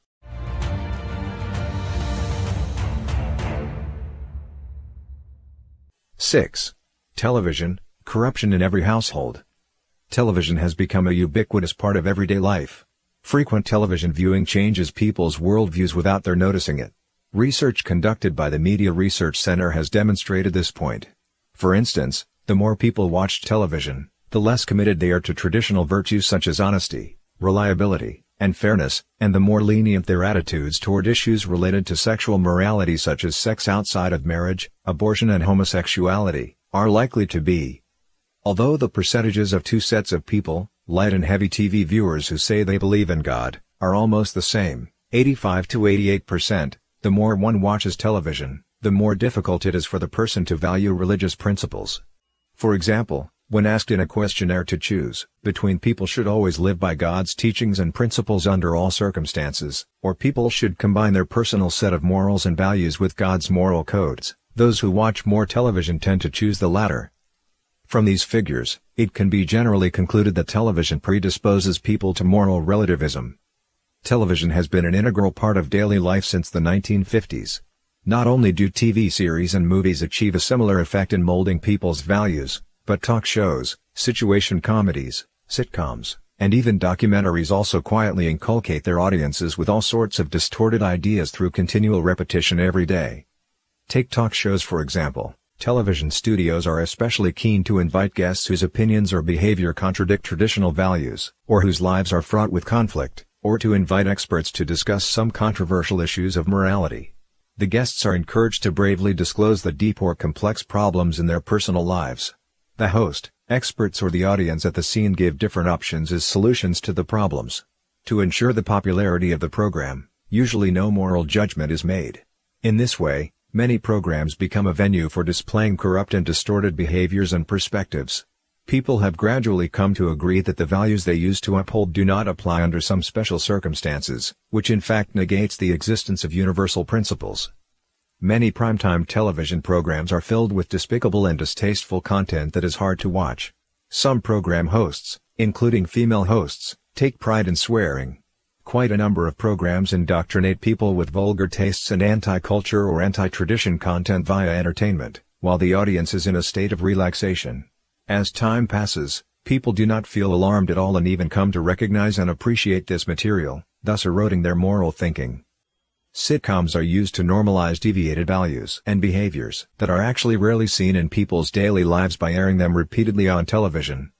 Six. Television, corruption in every household. Television has become a ubiquitous part of everyday life. Frequent television viewing changes people's worldviews without their noticing it. Research conducted by the Media Research Center has demonstrated this point. For instance, the more people watch television, the less committed they are to traditional virtues such as honesty, reliability, and fairness, and the more lenient their attitudes toward issues related to sexual morality such as sex outside of marriage, abortion and homosexuality, are likely to be. Although the percentages of two sets of people, light and heavy TV viewers who say they believe in God, are almost the same, 85 to 88%, the more one watches television, the more difficult it is for the person to value religious principles. For example, when asked in a questionnaire to choose between people should always live by God's teachings and principles under all circumstances, or people should combine their personal set of morals and values with God's moral codes, those who watch more television tend to choose the latter. From these figures, it can be generally concluded that television predisposes people to moral relativism. Television has been an integral part of daily life since the 1950s. Not only do TV series and movies achieve a similar effect in molding people's values, but talk shows, situation comedies, sitcoms, and even documentaries also quietly inculcate their audiences with all sorts of distorted ideas through continual repetition every day. Take talk shows for example. Television studios are especially keen to invite guests whose opinions or behavior contradict traditional values, or whose lives are fraught with conflict, or to invite experts to discuss some controversial issues of morality. The guests are encouraged to bravely disclose the deep or complex problems in their personal lives. The host, experts or the audience at the scene give different options as solutions to the problems. To ensure the popularity of the program, usually no moral judgment is made. In this way, many programs become a venue for displaying corrupt and distorted behaviors and perspectives. People have gradually come to agree that the values they used to uphold do not apply under some special circumstances, which in fact negates the existence of universal principles. Many primetime television programs are filled with despicable and distasteful content that is hard to watch. Some program hosts, including female hosts, take pride in swearing. Quite a number of programs indoctrinate people with vulgar tastes and anti-culture or anti-tradition content via entertainment, while the audience is in a state of relaxation. As time passes, people do not feel alarmed at all and even come to recognize and appreciate this material, thus eroding their moral thinking. Sitcoms are used to normalize deviated values and behaviors that are actually rarely seen in people's daily lives by airing them repeatedly on television.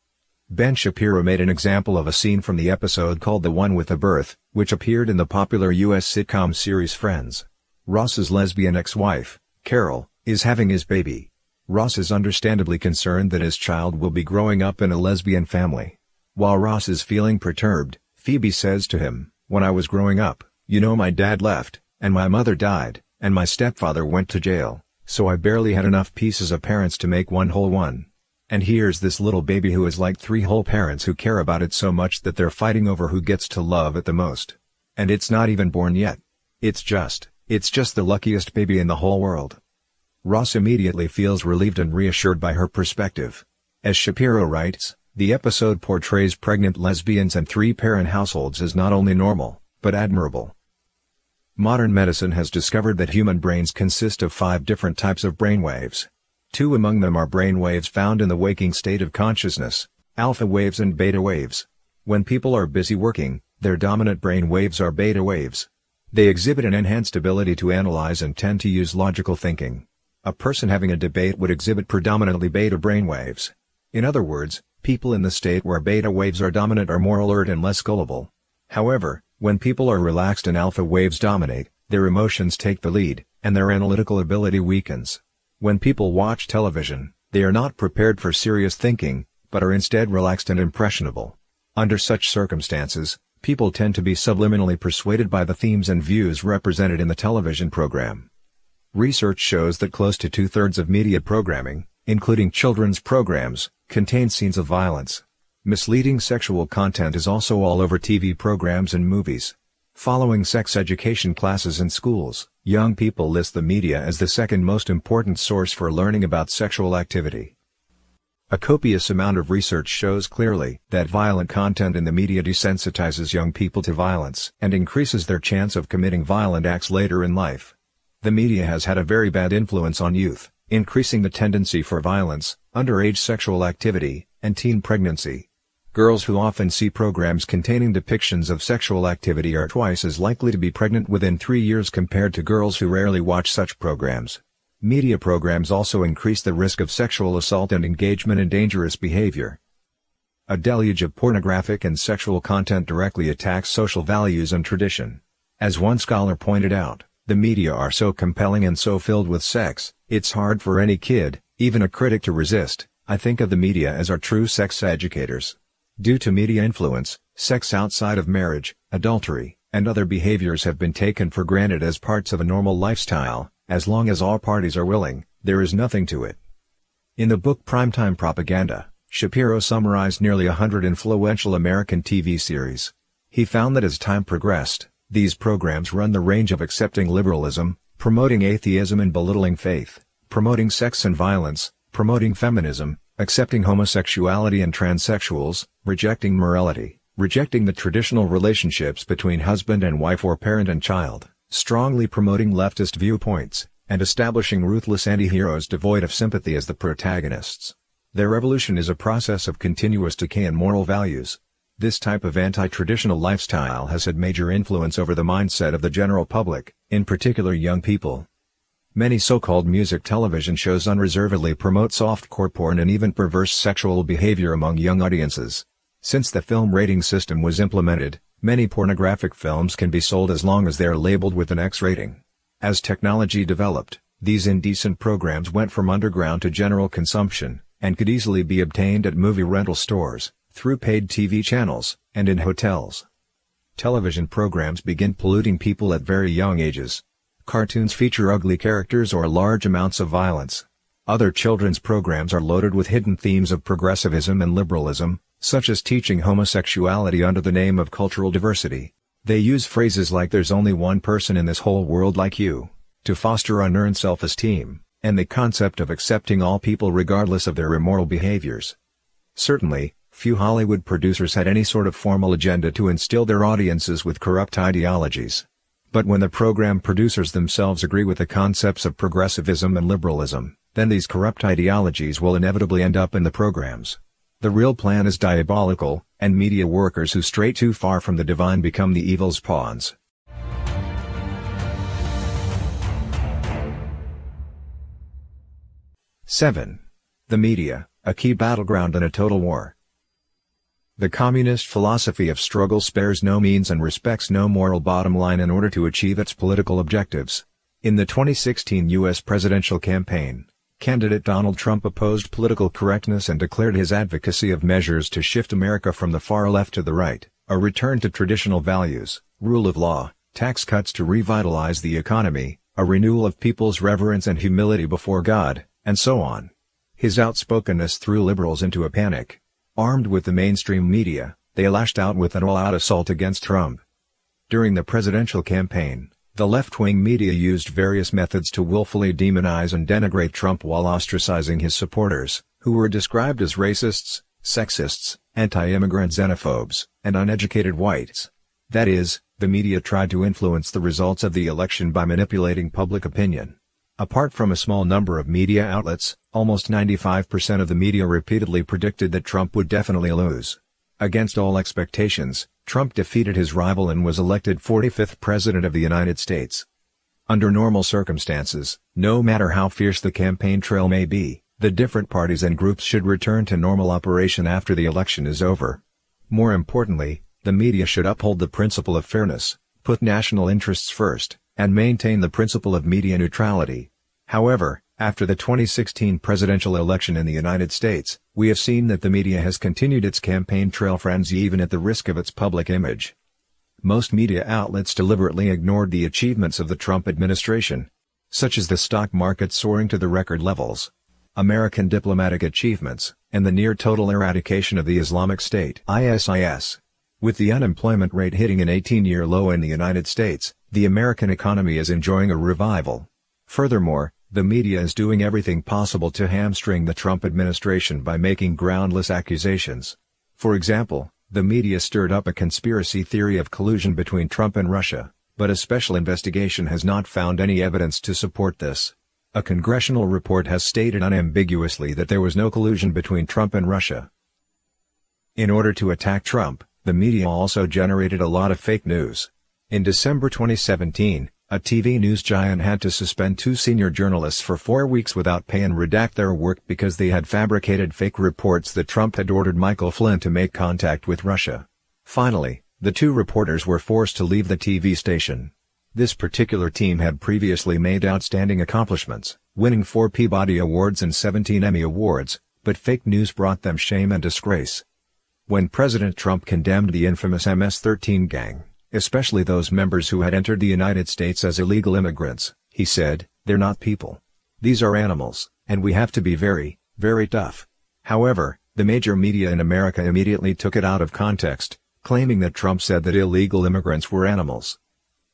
Ben Shapiro made an example of a scene from the episode called The One with the Birth, which appeared in the popular U.S. sitcom series Friends. Ross's lesbian ex-wife, Carol, is having his baby. Ross is understandably concerned that his child will be growing up in a lesbian family. While Ross is feeling perturbed, Phoebe says to him, "When I was growing up, you know, my dad left, and my mother died, and my stepfather went to jail, so I barely had enough pieces of parents to make one whole one. And here's this little baby who is like three whole parents who care about it so much that they're fighting over who gets to love it the most. And it's not even born yet. It's just the luckiest baby in the whole world." Ross immediately feels relieved and reassured by her perspective. As Shapiro writes, the episode portrays pregnant lesbians and three-parent households as not only normal, but admirable. Modern medicine has discovered that human brains consist of 5 different types of brainwaves. 2 among them are brainwaves found in the waking state of consciousness, alpha waves and beta waves. When people are busy working, their dominant brain waves are beta waves. They exhibit an enhanced ability to analyze and tend to use logical thinking. A person having a debate would exhibit predominantly beta brainwaves. In other words, people in the state where beta waves are dominant are more alert and less gullible. However, when people are relaxed and alpha waves dominate, their emotions take the lead, and their analytical ability weakens. When people watch television, they are not prepared for serious thinking, but are instead relaxed and impressionable. Under such circumstances, people tend to be subliminally persuaded by the themes and views represented in the television program. Research shows that close to 2/3 of media programming, including children's programs, contain scenes of violence. Misleading sexual content is also all over TV programs and movies. Following sex education classes in schools, young people list the media as the second most important source for learning about sexual activity. A copious amount of research shows clearly that violent content in the media desensitizes young people to violence and increases their chance of committing violent acts later in life. The media has had a very bad influence on youth, increasing the tendency for violence, underage sexual activity, and teen pregnancy. Girls who often see programs containing depictions of sexual activity are twice as likely to be pregnant within 3 years compared to girls who rarely watch such programs. Media programs also increase the risk of sexual assault and engagement in dangerous behavior. A deluge of pornographic and sexual content directly attacks social values and tradition. As one scholar pointed out, the media are so compelling and so filled with sex, it's hard for any kid, even a critic, to resist. I think of the media as our true sex educators. Due to media influence, sex outside of marriage, adultery, and other behaviors have been taken for granted as parts of a normal lifestyle. As long as all parties are willing, there is nothing to it. In the book Primetime Propaganda, Shapiro summarized nearly 100 influential American TV series. He found that as time progressed, these programs run the range of accepting liberalism, promoting atheism and belittling faith, promoting sex and violence, promoting feminism, accepting homosexuality and transsexuals, rejecting morality, rejecting the traditional relationships between husband and wife or parent and child, strongly promoting leftist viewpoints, and establishing ruthless anti-heroes devoid of sympathy as the protagonists. Their evolution is a process of continuous decay in moral values. This type of anti-traditional lifestyle has had major influence over the mindset of the general public, in particular young people. Many so-called music television shows unreservedly promote softcore porn and even perverse sexual behavior among young audiences. Since the film rating system was implemented, many pornographic films can be sold as long as they are labeled with an X rating. As technology developed, these indecent programs went from underground to general consumption, and could easily be obtained at movie rental stores, through paid TV channels, and in hotels. Television programs begin polluting people at very young ages. Cartoons feature ugly characters or large amounts of violence. Other children's programs are loaded with hidden themes of progressivism and liberalism, such as teaching homosexuality under the name of cultural diversity. They use phrases like "there's only one person in this whole world like you," to foster unearned self-esteem, and the concept of accepting all people regardless of their immoral behaviors. Certainly, few Hollywood producers had any sort of formal agenda to instill their audiences with corrupt ideologies. But when the program producers themselves agree with the concepts of progressivism and liberalism, then these corrupt ideologies will inevitably end up in the programs. The real plan is diabolical, and media workers who stray too far from the divine become the evil's pawns. '7. The media, a key battleground in a total war. The communist philosophy of struggle spares no means and respects no moral bottom line in order to achieve its political objectives. In the 2016 U.S. presidential campaign, candidate Donald Trump opposed political correctness and declared his advocacy of measures to shift America from the far left to the right, a return to traditional values, rule of law, tax cuts to revitalize the economy, a renewal of people's reverence and humility before God, and so on. His outspokenness threw liberals into a panic. Armed with the mainstream media, they lashed out with an all-out assault against Trump. During the presidential campaign, the left-wing media used various methods to willfully demonize and denigrate Trump while ostracizing his supporters, who were described as racists, sexists, anti-immigrant xenophobes, and uneducated whites. That is, the media tried to influence the results of the election by manipulating public opinion. Apart from a small number of media outlets, almost 95% of the media repeatedly predicted that Trump would definitely lose. Against all expectations, Trump defeated his rival and was elected 45th President of the United States. Under normal circumstances, no matter how fierce the campaign trail may be, the different parties and groups should return to normal operation after the election is over. More importantly, the media should uphold the principle of fairness, put national interests first, and maintain the principle of media neutrality. However, after the 2016 presidential election in the United States, we have seen that the media has continued its campaign trail frenzy even at the risk of its public image. Most media outlets deliberately ignored the achievements of the Trump administration, such as the stock market soaring to the record levels, American diplomatic achievements, and the near-total eradication of the Islamic State (ISIS). With the unemployment rate hitting an 18-year low in the United States, the American economy is enjoying a revival. Furthermore, the media is doing everything possible to hamstring the Trump administration by making groundless accusations. For example, the media stirred up a conspiracy theory of collusion between Trump and Russia, but a special investigation has not found any evidence to support this. A congressional report has stated unambiguously that there was no collusion between Trump and Russia. In order to attack Trump, the media also generated a lot of fake news. In December 2017, a TV news giant had to suspend 2 senior journalists for 4 weeks without pay and redact their work because they had fabricated fake reports that Trump had ordered Michael Flynn to make contact with Russia. Finally, the 2 reporters were forced to leave the TV station. This particular team had previously made outstanding accomplishments, winning 4 Peabody Awards and 17 Emmy Awards, but fake news brought them shame and disgrace. When President Trump condemned the infamous MS-13 gang, especially those members who had entered the United States as illegal immigrants, he said, "They're not people. These are animals, and we have to be very, very tough." However, the major media in America immediately took it out of context, claiming that Trump said that illegal immigrants were animals.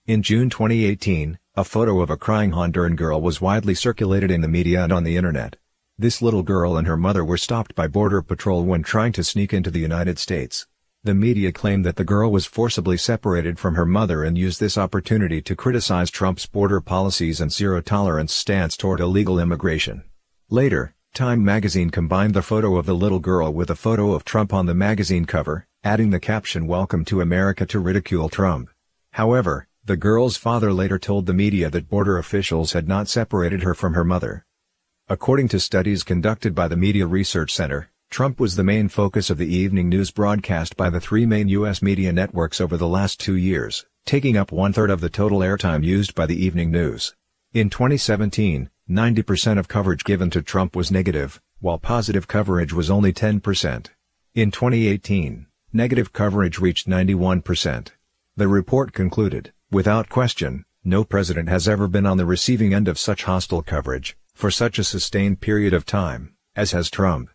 In June 2018, a photo of a crying Honduran girl was widely circulated in the media and on the internet. This little girl and her mother were stopped by Border Patrol when trying to sneak into the United States. The media claimed that the girl was forcibly separated from her mother and used this opportunity to criticize Trump's border policies and zero-tolerance stance toward illegal immigration. Later, Time magazine combined the photo of the little girl with a photo of Trump on the magazine cover, adding the caption "Welcome to America" to ridicule Trump. However, the girl's father later told the media that border officials had not separated her from her mother. According to studies conducted by the Media Research Center, Trump was the main focus of the evening news broadcast by the three main U.S. media networks over the last 2 years, taking up one-third of the total airtime used by the evening news. In 2017, 90% of coverage given to Trump was negative, while positive coverage was only 10%. In 2018, negative coverage reached 91%. The report concluded, "Without question, no president has ever been on the receiving end of such hostile coverage, for such a sustained period of time, as has Trump."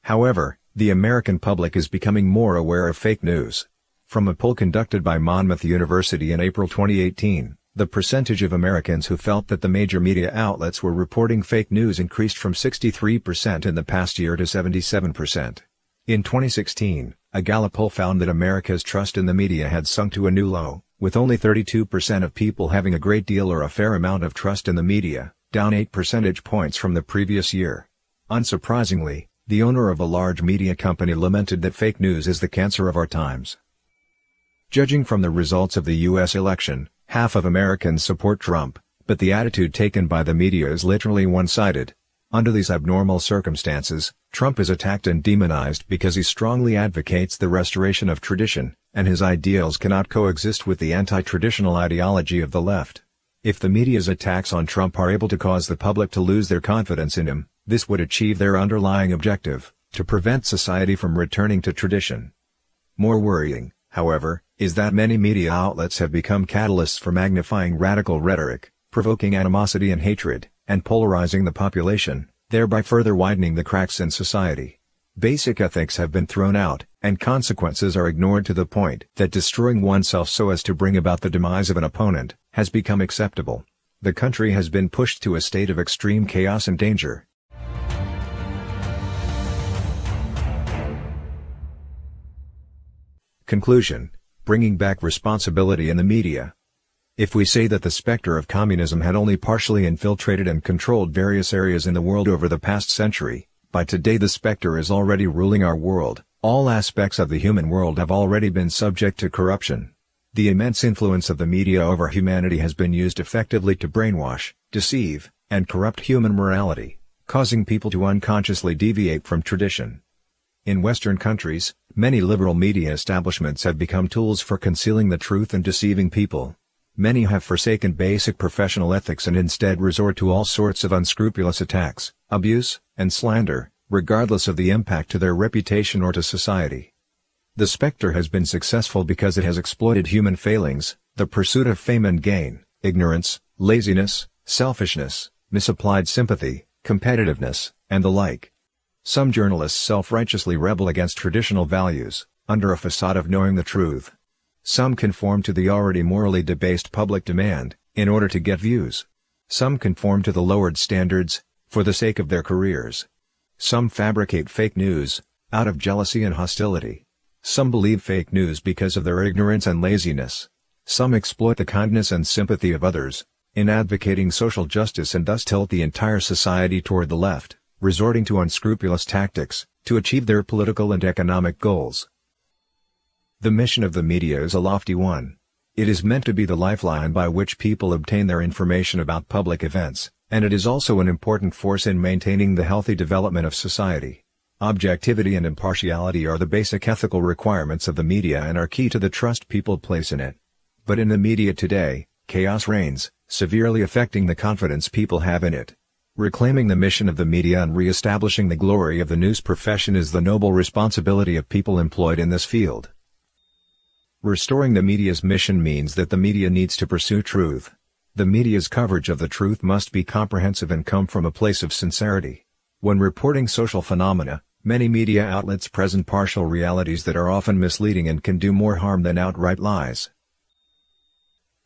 However, the American public is becoming more aware of fake news. From a poll conducted by Monmouth University in April 2018, the percentage of Americans who felt that the major media outlets were reporting fake news increased from 63% in the past year to 77%. In 2016, a Gallup poll found that America's trust in the media had sunk to a new low, with only 32% of people having a great deal or a fair amount of trust in the media, down 8 percentage points from the previous year. Unsurprisingly, the owner of a large media company lamented that fake news is the cancer of our times. Judging from the results of the U.S. election, half of Americans support Trump, but the attitude taken by the media is literally one-sided. Under these abnormal circumstances, Trump is attacked and demonized because he strongly advocates the restoration of tradition, and his ideals cannot coexist with the anti-traditional ideology of the left. If the media's attacks on Trump are able to cause the public to lose their confidence in him, this would achieve their underlying objective, to prevent society from returning to tradition. More worrying, however, is that many media outlets have become catalysts for magnifying radical rhetoric, provoking animosity and hatred, and polarizing the population, thereby further widening the cracks in society. Basic ethics have been thrown out, and consequences are ignored to the point that destroying oneself so as to bring about the demise of an opponent has become acceptable. The country has been pushed to a state of extreme chaos and danger. Conclusion: bringing back responsibility in the media. If we say that the specter of communism had only partially infiltrated and controlled various areas in the world over the past century, by today the specter is already ruling our world. All aspects of the human world have already been subject to corruption. The immense influence of the media over humanity has been used effectively to brainwash, deceive, and corrupt human morality, causing people to unconsciously deviate from tradition. In Western countries, many liberal media establishments have become tools for concealing the truth and deceiving people. Many have forsaken basic professional ethics and instead resort to all sorts of unscrupulous attacks, abuse, and slander, regardless of the impact to their reputation or to society. The specter has been successful because it has exploited human failings, the pursuit of fame and gain, ignorance, laziness, selfishness, misapplied sympathy, competitiveness, and the like. Some journalists self-righteously rebel against traditional values, under a facade of knowing the truth. Some conform to the already morally debased public demand, in order to get views. Some conform to the lowered standards, for the sake of their careers. Some fabricate fake news, out of jealousy and hostility. Some believe fake news because of their ignorance and laziness. Some exploit the kindness and sympathy of others, in advocating social justice and thus tilt the entire society toward the left, resorting to unscrupulous tactics, to achieve their political and economic goals. The mission of the media is a lofty one. It is meant to be the lifeline by which people obtain their information about public events, and it is also an important force in maintaining the healthy development of society. Objectivity and impartiality are the basic ethical requirements of the media and are key to the trust people place in it. But in the media today, chaos reigns, severely affecting the confidence people have in it. Reclaiming the mission of the media and re-establishing the glory of the news profession is the noble responsibility of people employed in this field. Restoring the media's mission means that the media needs to pursue truth. The media's coverage of the truth must be comprehensive and come from a place of sincerity. When reporting social phenomena, many media outlets present partial realities that are often misleading and can do more harm than outright lies.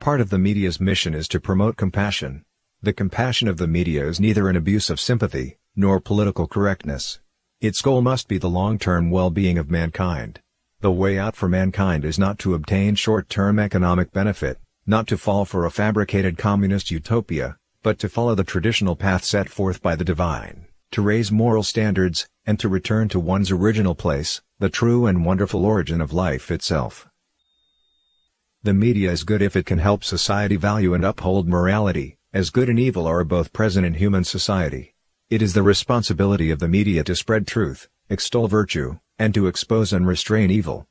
Part of the media's mission is to promote compassion. The compassion of the media is neither an abuse of sympathy, nor political correctness. Its goal must be the long-term well-being of mankind. The way out for mankind is not to obtain short-term economic benefit, not to fall for a fabricated communist utopia, but to follow the traditional path set forth by the divine, to raise moral standards, and to return to one's original place, the true and wonderful origin of life itself. The media is good if it can help society value and uphold morality, as good and evil are both present in human society. It is the responsibility of the media to spread truth, extol virtue, and to expose and restrain evil.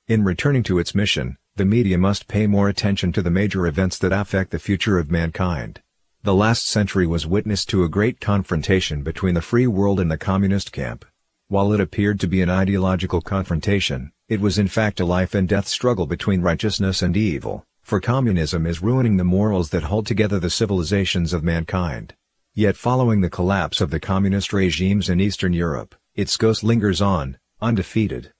In returning to its mission, the media must pay more attention to the major events that affect the future of mankind. The last century was witness to a great confrontation between the free world and the communist camp. While it appeared to be an ideological confrontation, it was in fact a life-and-death struggle between righteousness and evil, for communism is ruining the morals that hold together the civilizations of mankind. Yet following the collapse of the communist regimes in Eastern Europe, its ghost lingers on, undefeated.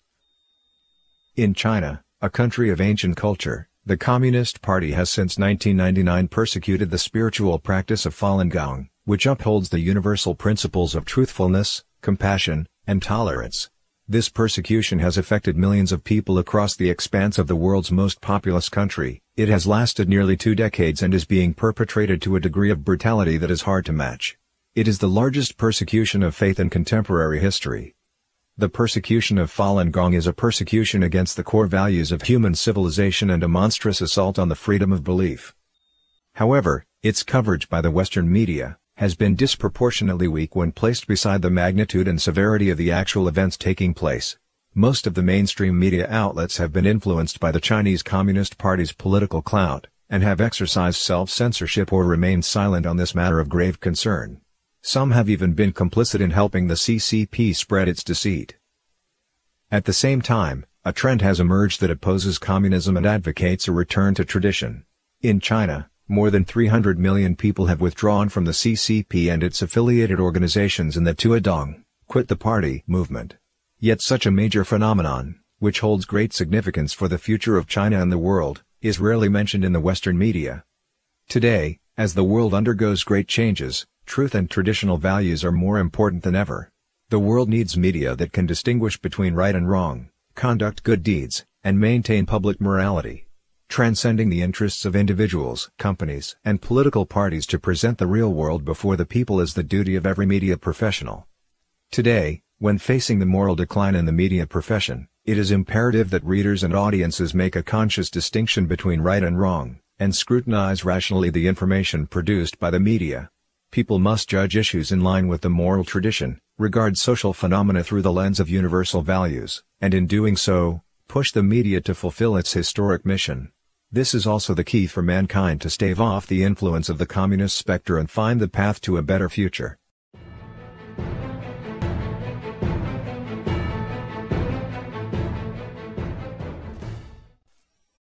In China, a country of ancient culture, the Communist Party has since 1999 persecuted the spiritual practice of Falun Gong, which upholds the universal principles of truthfulness, compassion, and tolerance. This persecution has affected millions of people across the expanse of the world's most populous country. It has lasted nearly 2 decades and is being perpetrated to a degree of brutality that is hard to match. It is the largest persecution of faith in contemporary history. The persecution of Falun Gong is a persecution against the core values of human civilization and a monstrous assault on the freedom of belief. However, its coverage by the Western media has been disproportionately weak when placed beside the magnitude and severity of the actual events taking place. Most of the mainstream media outlets have been influenced by the Chinese Communist Party's political clout, and have exercised self-censorship or remained silent on this matter of grave concern. Some have even been complicit in helping the CCP spread its deceit. At the same time, a trend has emerged that opposes communism and advocates a return to tradition. In China, more than 300 million people have withdrawn from the CCP and its affiliated organizations in the Tuodong, Quit the Party movement. Yet such a major phenomenon, which holds great significance for the future of China and the world, is rarely mentioned in the Western media. Today, as the world undergoes great changes, truth and traditional values are more important than ever. The world needs media that can distinguish between right and wrong, conduct good deeds, and maintain public morality, transcending the interests of individuals, companies, and political parties to present the real world before the people is the duty of every media professional. Today, when facing the moral decline in the media profession, it is imperative that readers and audiences make a conscious distinction between right and wrong, and scrutinize rationally the information produced by the media. People must judge issues in line with the moral tradition, regard social phenomena through the lens of universal values, and in doing so, push the media to fulfill its historic mission. This is also the key for mankind to stave off the influence of the communist spectre and find the path to a better future.